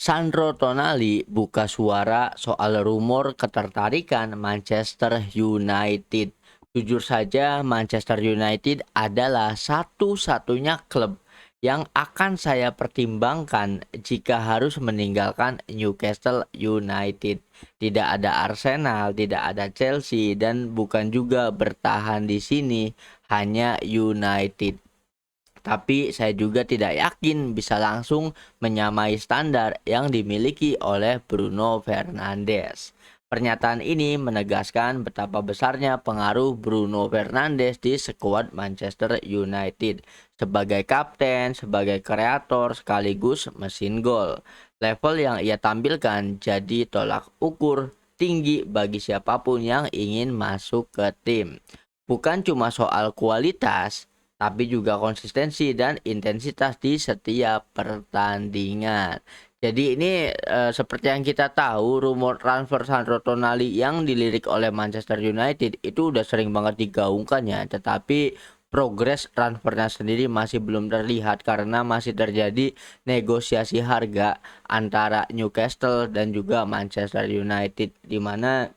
Sandro Tonali buka suara soal rumor ketertarikan Manchester United. Jujur saja, Manchester United adalah satu-satunya klub yang akan saya pertimbangkan jika harus meninggalkan Newcastle United. Tidak ada Arsenal, tidak ada Chelsea, dan bukan juga bertahan di sini, hanya United. Tapi saya juga tidak yakin bisa langsung menyamai standar yang dimiliki oleh Bruno Fernandes. Pernyataan ini menegaskan betapa besarnya pengaruh Bruno Fernandes di skuad Manchester United sebagai kapten, sebagai kreator sekaligus mesin gol. Level yang ia tampilkan jadi tolak ukur tinggi bagi siapapun yang ingin masuk ke tim. Bukan cuma soal kualitas, tapi juga konsistensi dan intensitas di setiap pertandingan. Jadi ini seperti yang kita tahu, rumor transfer Sandro Tonali yang dilirik oleh Manchester United itu udah sering banget digaungkan ya, tetapi progres transfernya sendiri masih belum terlihat karena masih terjadi negosiasi harga antara Newcastle dan juga Manchester United, di mana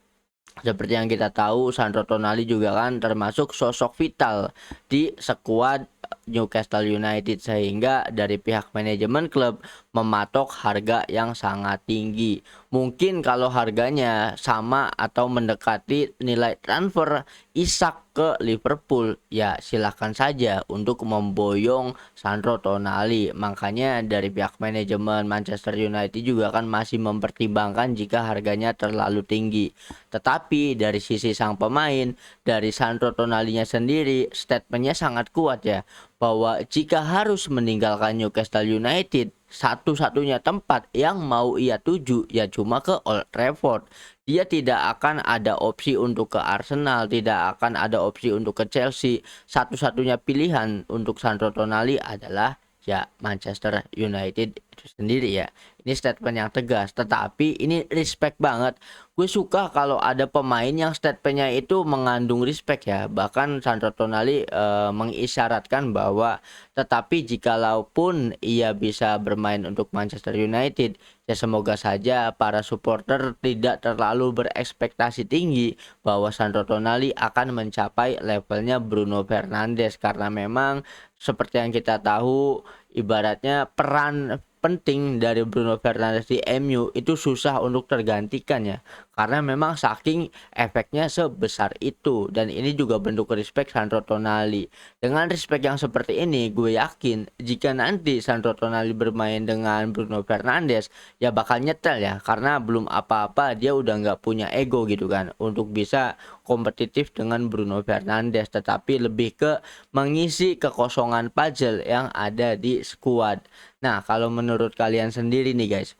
seperti yang kita tahu, Sandro Tonali juga kan termasuk sosok vital di skuad Newcastle United, sehingga dari pihak manajemen klub mematok harga yang sangat tinggi. Mungkin kalau harganya sama atau mendekati nilai transfer Isak ke Liverpool, ya silahkan saja untuk memboyong Sandro Tonali. Makanya dari pihak manajemen Manchester United juga kan masih mempertimbangkan jika harganya terlalu tinggi. Tetapi dari sisi sang pemain, dari Sandro Tonalinya sendiri, statementnya sangat kuat ya, bahwa jika harus meninggalkan Newcastle United, satu-satunya tempat yang mau ia tuju ya cuma ke Old Trafford. Dia tidak akan ada opsi untuk ke Arsenal, tidak akan ada opsi untuk ke Chelsea. Satu-satunya pilihan untuk Sandro Tonali adalah ya Manchester United itu sendiri ya. Ini statement yang tegas, tetapi ini respect banget. Gue suka kalau ada pemain yang statementnya itu mengandung respect ya. Bahkan Sandro Tonali mengisyaratkan bahwa tetapi jikalaupun ia bisa bermain untuk Manchester United, ya semoga saja para supporter tidak terlalu berekspektasi tinggi bahwa Sandro Tonali akan mencapai levelnya Bruno Fernandes, karena memang seperti yang kita tahu, ibaratnya peran penting dari Bruno Fernandes di MU itu susah untuk tergantikan ya, karena memang saking efeknya sebesar itu. Dan ini juga bentuk respect Sandro Tonali. Dengan respect yang seperti ini, gue yakin jika nanti Sandro Tonali bermain dengan Bruno Fernandes, ya bakal nyetel ya, karena belum apa-apa dia udah nggak punya ego gitu kan untuk bisa kompetitif dengan Bruno Fernandes, tetapi lebih ke mengisi kekosongan puzzle yang ada di skuad. Nah, kalau menurut kalian sendiri nih guys,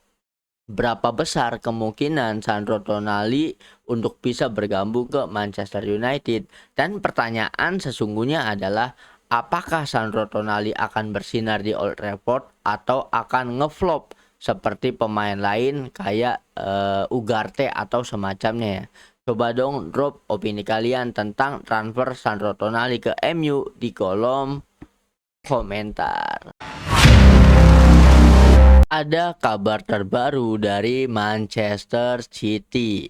berapa besar kemungkinan Sandro Tonali untuk bisa bergabung ke Manchester United? Dan pertanyaan sesungguhnya adalah, apakah Sandro Tonali akan bersinar di Old Trafford atau akan ngeflop seperti pemain lain kayak Ugarte atau semacamnya ya? Coba dong drop opini kalian tentang transfer Sandro Tonali ke MU di kolom komentar. Ada kabar terbaru dari Manchester City.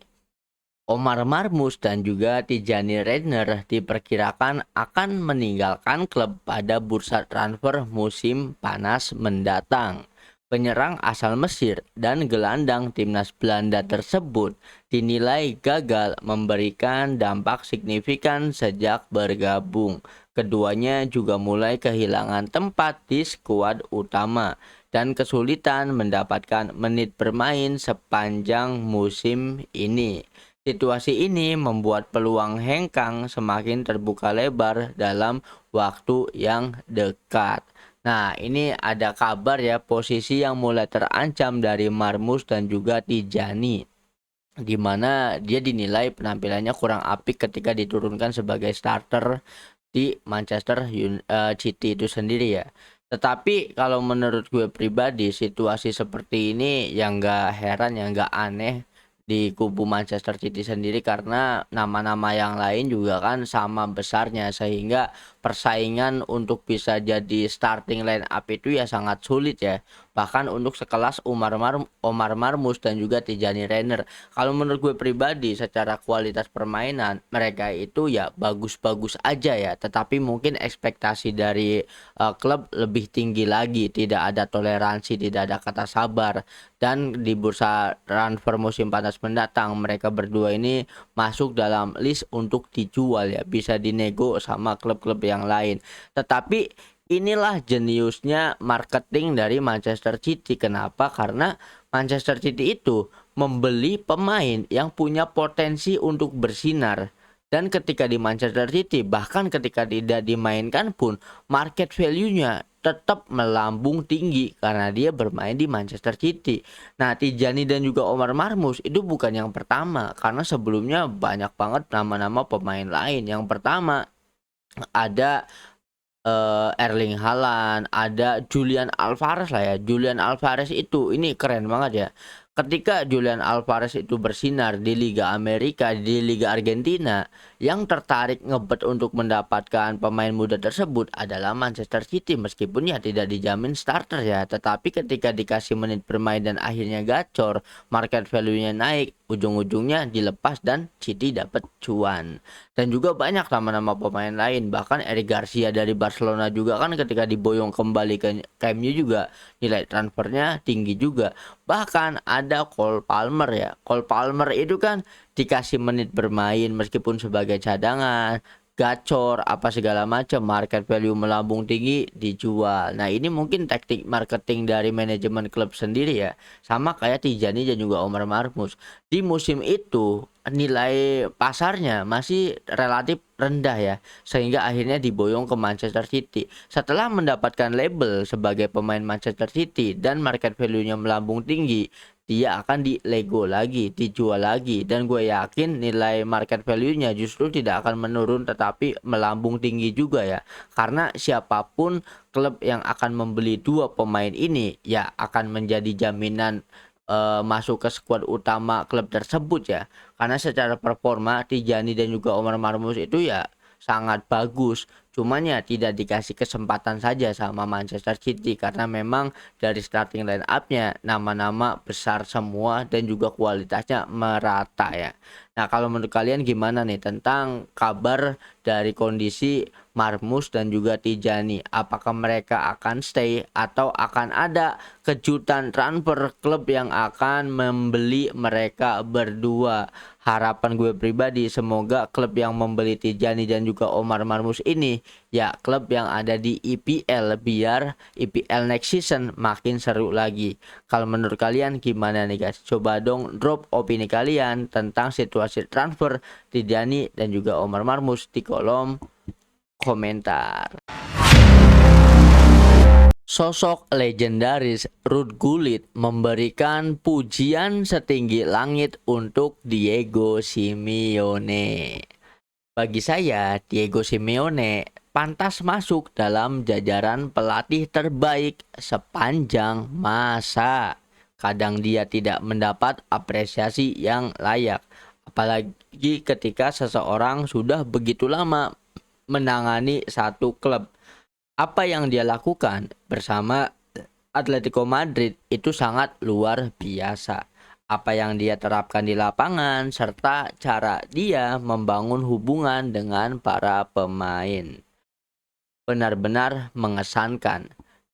Omar Marmus dan juga Tijani Reiner diperkirakan akan meninggalkan klub pada bursa transfer musim panas mendatang. Penyerang asal Mesir dan gelandang timnas Belanda tersebut dinilai gagal memberikan dampak signifikan sejak bergabung. Keduanya juga mulai kehilangan tempat di skuad utama dan kesulitan mendapatkan menit bermain sepanjang musim ini. Situasi ini membuat peluang hengkang semakin terbuka lebar dalam waktu yang dekat. Nah, ini ada kabar ya, posisi yang mulai terancam dari Marmus dan juga Tijani, di mana dia dinilai penampilannya kurang apik ketika diturunkan sebagai starter di Manchester City itu sendiri ya. Tetapi kalau menurut gue pribadi, situasi seperti ini yang gak heran, yang gak aneh di kubu Manchester City sendiri, karena nama-nama yang lain juga kan sama besarnya, sehingga persaingan untuk bisa jadi starting line up itu ya sangat sulit ya. bahkan untuk sekelas Omar Marmus dan juga Tijani Renner. Kalau menurut gue pribadi secara kualitas permainan mereka itu ya bagus-bagus aja ya, tetapi mungkin ekspektasi dari klub lebih tinggi lagi, tidak ada toleransi, tidak ada kata sabar, dan di bursa transfer musim panas mendatang mereka berdua ini masuk dalam list untuk dijual ya, bisa dinego sama klub-klub yang lain. Tetapi inilah jeniusnya marketing dari Manchester City. Kenapa? Karena Manchester City itu membeli pemain yang punya potensi untuk bersinar. Dan ketika di Manchester City, bahkan ketika tidak dimainkan pun, market value-nya tetap melambung tinggi karena dia bermain di Manchester City. Nah, Tijani dan juga Omar Marmus itu bukan yang pertama, karena sebelumnya banyak banget nama-nama pemain lain. Yang pertama ada Erling Haaland, ada Julian Alvarez lah ya. Julian Alvarez itu ini keren banget ya. Ketika Julian Alvarez itu bersinar di Liga Amerika, di Liga Argentina, yang tertarik ngebet untuk mendapatkan pemain muda tersebut adalah Manchester City, meskipun ya tidak dijamin starter ya. Tetapi ketika dikasih menit bermain dan akhirnya gacor, market value-nya naik, ujung-ujungnya dilepas dan City dapat cuan. Dan juga banyak nama-nama pemain lain, bahkan Eric Garcia dari Barcelona juga kan ketika diboyong kembali ke Camp Nou juga nilai transfernya tinggi juga. Bahkan ada Cole Palmer ya. Cole Palmer itu kan dikasih menit bermain meskipun sebagai cadangan, gacor apa segala macam, market value melambung tinggi, dijual. Nah, ini mungkin taktik marketing dari manajemen klub sendiri ya. Sama kayak Tijani dan juga Omar Marmus. Di musim itu nilai pasarnya masih relatif rendah ya, sehingga akhirnya diboyong ke Manchester City. Setelah mendapatkan label sebagai pemain Manchester City dan market value-nya melambung tinggi, dia akan dilego lagi, dijual lagi, dan gue yakin nilai market value-nya justru tidak akan menurun tetapi melambung tinggi juga ya. Karena siapapun klub yang akan membeli dua pemain ini ya akan menjadi jaminan masuk ke skuad utama klub tersebut ya. Karena secara performa Tijani dan juga Omar Marmus itu ya sangat bagus. Cuman ya tidak dikasih kesempatan saja sama Manchester City karena memang dari starting line up-nya nama-nama besar semua dan juga kualitasnya merata ya. Nah, kalau menurut kalian gimana nih tentang kabar dari kondisi Marmus dan juga Tijani? Apakah mereka akan stay atau akan ada kejutan transfer klub yang akan membeli mereka berdua? Harapan gue pribadi semoga klub yang membeli Tijani dan juga Omar Marmus ini ya klub yang ada di EPL, biar EPL next season makin seru lagi. Kalau menurut kalian gimana nih guys? Coba dong drop opini kalian tentang situasi transfer Tijani dan juga Omar Marmus di kolom komentar. Sosok legendaris Ruud Gullit memberikan pujian setinggi langit untuk Diego Simeone. Bagi saya, Diego Simeone pantas masuk dalam jajaran pelatih terbaik sepanjang masa. Kadang dia tidak mendapat apresiasi yang layak, apalagi ketika seseorang sudah begitu lama menangani satu klub. Apa yang dia lakukan bersama Atletico Madrid itu sangat luar biasa. Apa yang dia terapkan di lapangan serta cara dia membangun hubungan dengan para pemain benar-benar mengesankan.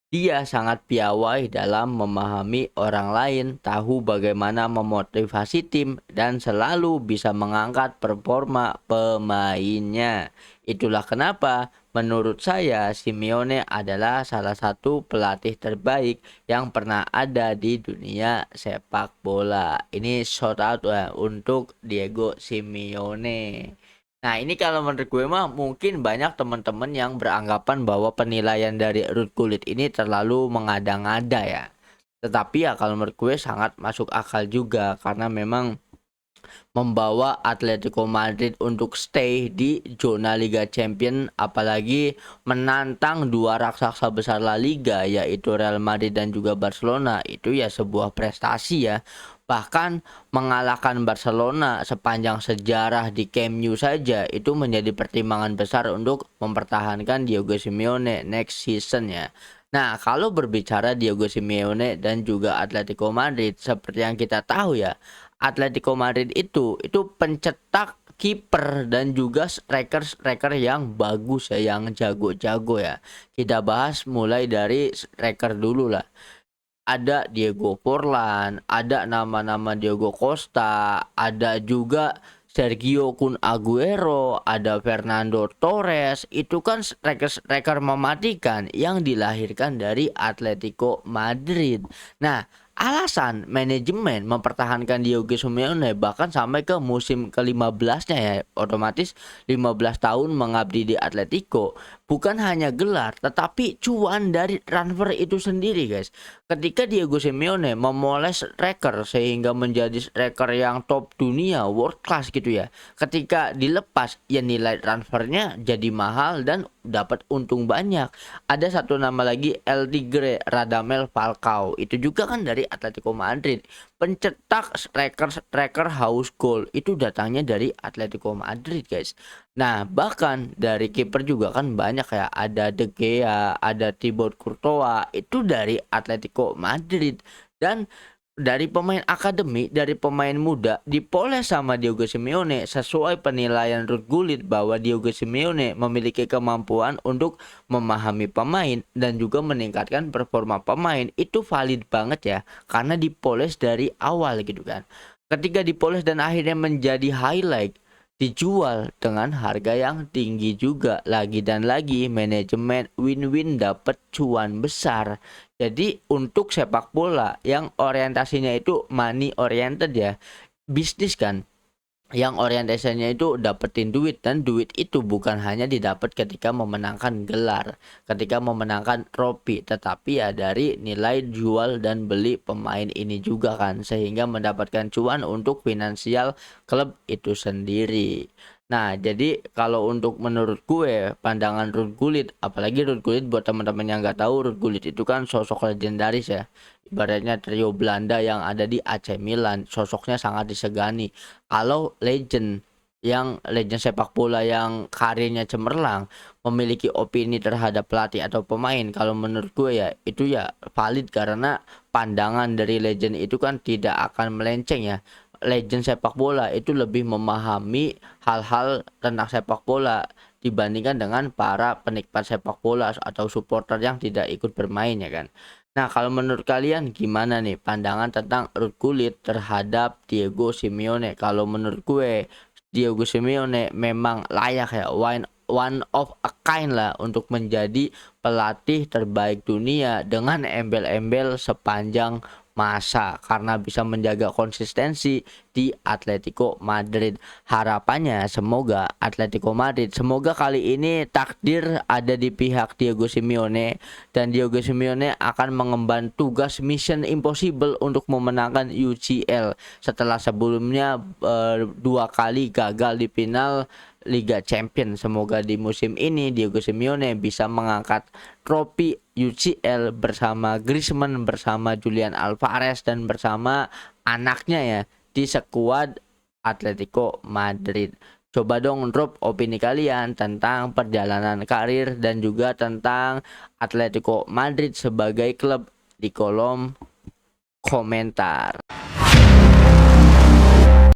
Dia sangat piawai dalam memahami orang lain, tahu bagaimana memotivasi tim, dan selalu bisa mengangkat performa pemainnya. Itulah kenapa menurut saya Simeone adalah salah satu pelatih terbaik yang pernah ada di dunia sepak bola. Ini shout out ya untuk Diego Simeone. Nah, ini kalau menurut gue mah mungkin banyak teman-teman yang beranggapan bahwa penilaian dari Ruud Gullit ini terlalu mengada-ngada ya. Tetapi ya kalau menurut gue sangat masuk akal juga karena memang membawa Atletico Madrid untuk stay di zona Liga Champions, apalagi menantang dua raksasa besar La Liga yaitu Real Madrid dan juga Barcelona, itu ya sebuah prestasi ya. Bahkan mengalahkan Barcelona sepanjang sejarah di Camp Nou saja itu menjadi pertimbangan besar untuk mempertahankan Diego Simeone next season ya. Nah, kalau berbicara Diego Simeone dan juga Atletico Madrid, seperti yang kita tahu ya, Atletico Madrid itu pencetak kiper dan juga striker-striker yang bagus ya, yang jago-jago ya. Kita bahas mulai dari striker dulu lah. Ada Diego Forlan, ada nama-nama Diego Costa, ada juga Sergio Kun Aguero, ada Fernando Torres. Itu kan striker-striker mematikan yang dilahirkan dari Atletico Madrid. Nah, alasan manajemen mempertahankan Diego Simeone bahkan sampai ke musim ke-15-nya ya, otomatis 15 tahun mengabdi di Atletico, bukan hanya gelar tetapi cuan dari transfer itu sendiri, guys. Ketika Diego Simeone memoles striker sehingga menjadi striker yang top dunia, world class gitu ya. Ketika dilepas, ya nilai transfernya jadi mahal dan dapat untung banyak. Ada satu nama lagi, El Tigre Radamel Falcao. Itu juga kan dari Atletico Madrid. Pencetak striker house goal itu datangnya dari Atletico Madrid, guys. Nah, bahkan dari kiper juga kan banyak ya. Ada De Gea, ada Thibaut Courtois, itu dari Atletico Madrid. Dan dari pemain akademi, dari pemain muda dipoles sama Diego Simeone sesuai penilaian Ruud Gullit bahwa Diego Simeone memiliki kemampuan untuk memahami pemain dan juga meningkatkan performa pemain. Itu valid banget ya, karena dipoles dari awal gitu kan. Ketika dipoles dan akhirnya menjadi highlight, dijual dengan harga yang tinggi juga, lagi dan lagi manajemen win-win, dapat cuan besar. Jadi untuk sepak bola yang orientasinya itu money oriented ya, bisnis kan, yang orientasinya itu dapetin duit, dan duit itu bukan hanya didapat ketika memenangkan gelar, ketika memenangkan trofi, tetapi ya dari nilai jual dan beli pemain ini juga kan, sehingga mendapatkan cuan untuk finansial klub itu sendiri. Nah, jadi kalau untuk menurut gue, pandangan Ruud Gullit, apalagi Ruud Gullit, buat teman-teman yang nggak tahu, Ruud Gullit itu kan sosok legendaris ya. Ibaratnya trio Belanda yang ada di AC Milan, sosoknya sangat disegani. Kalau legend sepak bola yang karirnya cemerlang memiliki opini terhadap pelatih atau pemain, kalau menurut gue ya itu ya valid, karena pandangan dari legend itu kan tidak akan melenceng ya. Legend sepak bola itu lebih memahami hal-hal tentang sepak bola dibandingkan dengan para penikmat sepak bola atau supporter yang tidak ikut bermain ya kan. Nah, kalau menurut kalian gimana nih pandangan tentang Ruud Gullit terhadap Diego Simeone? Kalau menurut gue, Diego Simeone memang layak ya, one of a kind lah untuk menjadi pelatih terbaik dunia dengan embel-embel sepanjang masa, karena bisa menjaga konsistensi di Atletico Madrid. Harapannya semoga Atletico Madrid, semoga kali ini takdir ada di pihak Diego Simeone, dan Diego Simeone akan mengemban tugas mission impossible untuk memenangkan UCL setelah sebelumnya 2 kali gagal di final Liga Champions. Semoga di musim ini Diego Simeone bisa mengangkat trofi UCL bersama Griezmann, bersama Julian Alvarez, dan bersama anaknya ya di skuad Atletico Madrid. Coba dong drop opini kalian tentang perjalanan karir dan juga tentang Atletico Madrid sebagai klub di kolom komentar.